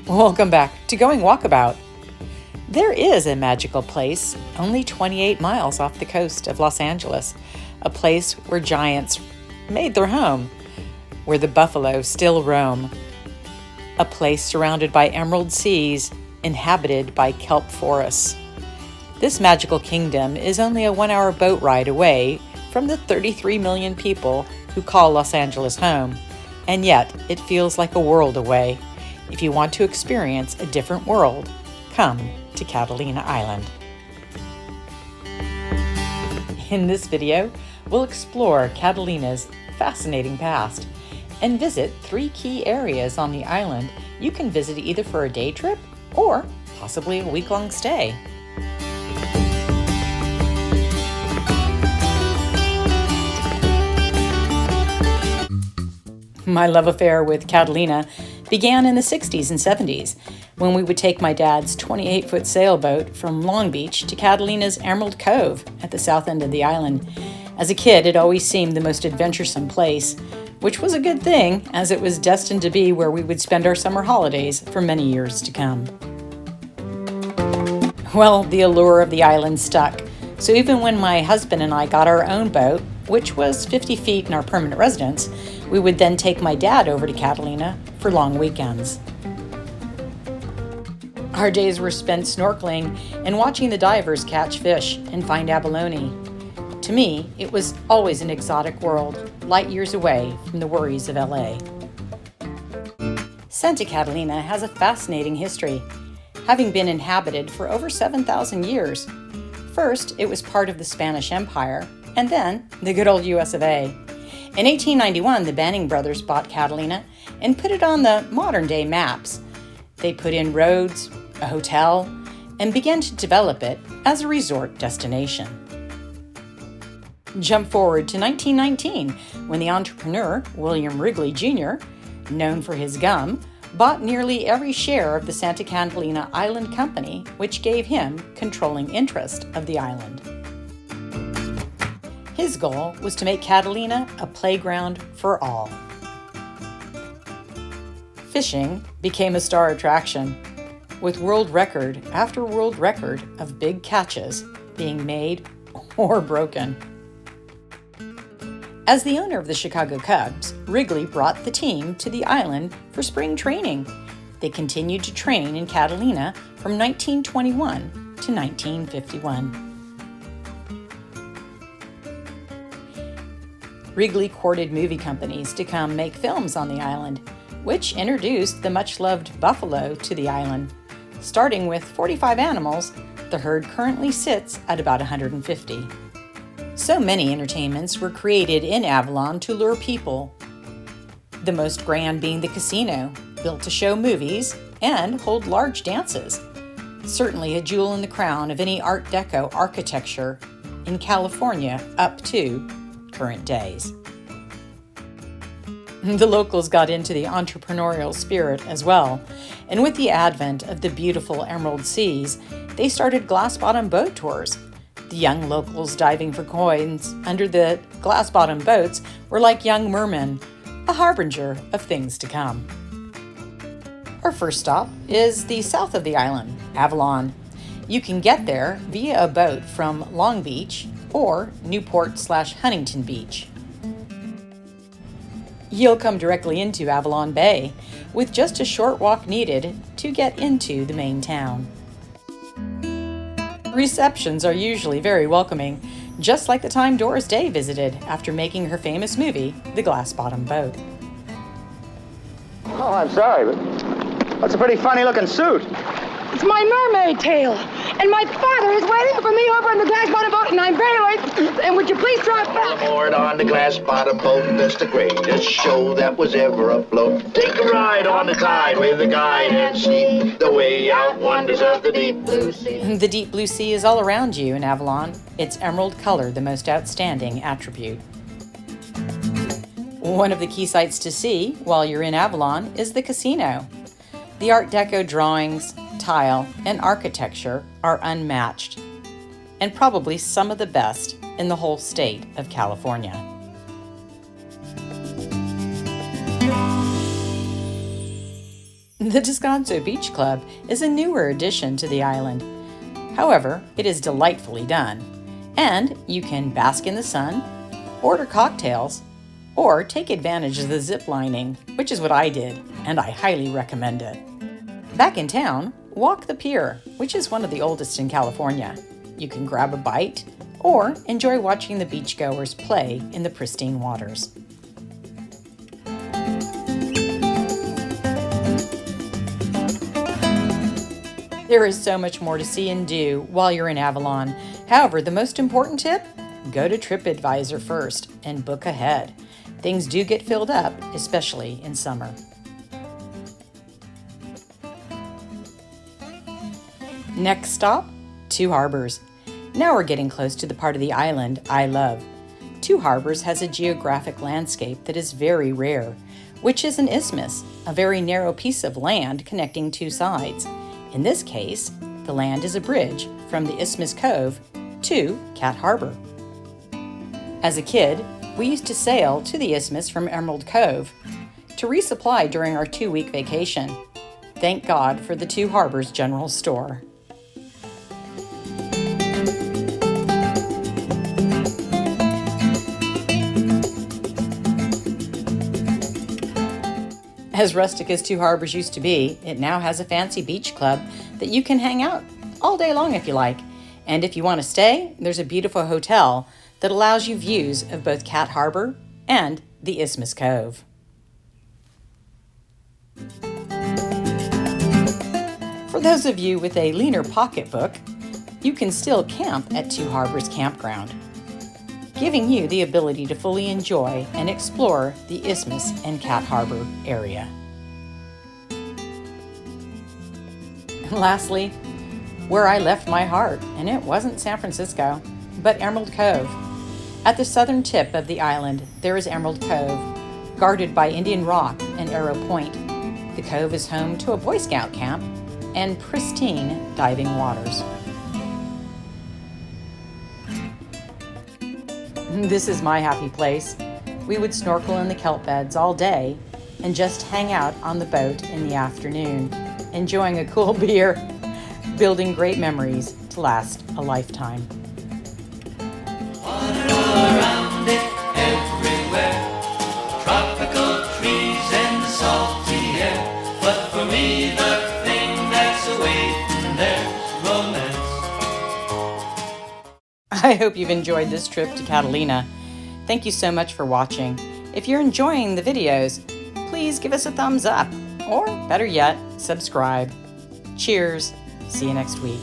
Welcome back to Going Walkabout. There is a magical place only 28 miles off the coast of Los Angeles, a place where giants made their home, where the buffalo still roam, a place surrounded by emerald seas, inhabited by kelp forests. This magical kingdom is only a 1-hour boat ride away from the 33 million people who call Los Angeles home, and yet it feels like a world away. If you want to experience a different world, come to Catalina Island. In this video, we'll explore Catalina's fascinating past and visit 3 key areas on the island you can visit either for a day trip or possibly a week-long stay. My love affair with Catalina began in the 60s and 70s when we would take my dad's 28-foot sailboat from Long Beach to Catalina's Emerald Cove at the south end of the island. As a kid, it always seemed the most adventuresome place, which was a good thing as it was destined to be where we would spend our summer holidays for many years to come. Well, the allure of the island stuck, so even when my husband and I got our own boat, which was 50 feet in our permanent residence, we would then take my dad over to Catalina for long weekends. Our days were spent snorkeling and watching the divers catch fish and find abalone. To me, it was always an exotic world, light years away from the worries of LA. Santa Catalina has a fascinating history, having been inhabited for over 7,000 years. First, it was part of the Spanish Empire, and then the good old US of A. In 1891, the Banning brothers bought Catalina and put it on the modern-day maps. They put in roads, a hotel, and began to develop it as a resort destination. Jump forward to 1919, when the entrepreneur, William Wrigley Jr., known for his gum, bought nearly every share of the Santa Catalina Island Company, which gave him controlling interest of the island. His goal was to make Catalina a playground for all. Fishing became a star attraction, with world record after world record of big catches being made or broken. As the owner of the Chicago Cubs, Wrigley brought the team to the island for spring training. They continued to train in Catalina from 1921 to 1951. Wrigley courted movie companies to come make films on the island, which introduced the much-loved buffalo to the island. Starting with 45 animals, the herd currently sits at about 150. So many entertainments were created in Avalon to lure people. The most grand being the casino, built to show movies and hold large dances. Certainly a jewel in the crown of any Art Deco architecture in California up to current days. The locals got into the entrepreneurial spirit as well, and with the advent of the beautiful emerald seas, they started glass-bottom boat tours. The young locals diving for coins under the glass-bottom boats were like young mermen, a harbinger of things to come. Our first stop is the south of the island, Avalon. You can get there via a boat from Long Beach or Newport/Huntington Beach. You'll come directly into Avalon Bay, with just a short walk needed to get into the main town. Receptions are usually very welcoming, just like the time Doris Day visited after making her famous movie, The Glass-Bottom Boat. Oh, I'm sorry, but that's a pretty funny-looking suit. It's my mermaid tail, and my father is waiting for me over on the glass-bottom boat, and I'm very late, and would you please drive back? Aboard on the glass-bottom boat, that's the greatest show that was ever afloat. Take a ride on the tide with a guide and see the way out wonders of the deep blue sea. The deep blue sea is all around you in Avalon, its emerald color the most outstanding attribute. One of the key sights to see while you're in Avalon is the casino. The Art Deco drawings, tile, and architecture are unmatched, and probably some of the best in the whole state of California. The Descanso Beach Club is a newer addition to the island. However, it is delightfully done, and you can bask in the sun, order cocktails, or take advantage of the zip lining, which is what I did, and I highly recommend it. Back in town, walk the pier, which is one of the oldest in California. You can grab a bite or enjoy watching the beachgoers play in the pristine waters. There is so much more to see and do while you're in Avalon. However, the most important tip? Go to TripAdvisor first and book ahead. Things do get filled up, especially in summer. Next stop, Two Harbors. Now we're getting close to the part of the island I love. Two Harbors has a geographic landscape that is very rare, which is an isthmus, a very narrow piece of land connecting two sides. In this case, the land is a bridge from the Isthmus Cove to Cat Harbor. As a kid, we used to sail to the isthmus from Emerald Cove to resupply during our 2-week vacation. Thank God for the Two Harbors General Store. As rustic as Two Harbors used to be, it now has a fancy beach club that you can hang out all day long if you like. And if you want to stay, there's a beautiful hotel that allows you views of both Cat Harbor and the Isthmus Cove. For those of you with a leaner pocketbook, you can still camp at Two Harbors Campground, giving you the ability to fully enjoy and explore the Isthmus and Cat Harbor area. And lastly, where I left my heart, and it wasn't San Francisco, but Emerald Cove. At the southern tip of the island, there is Emerald Cove, guarded by Indian Rock and Arrow Point. The cove is home to a Boy Scout camp and pristine diving waters. This is my happy place. We would snorkel in the kelp beds all day and just hang out on the boat in the afternoon, enjoying a cool beer, building great memories to last a lifetime. Water all around it, everywhere. Tropical trees and salty air. But for me, the thing that's awaiting there's romance. I hope you've enjoyed this trip to Catalina. Thank you so much for watching. If you're enjoying the videos, please give us a thumbs up, or better yet, subscribe. Cheers. See you next week.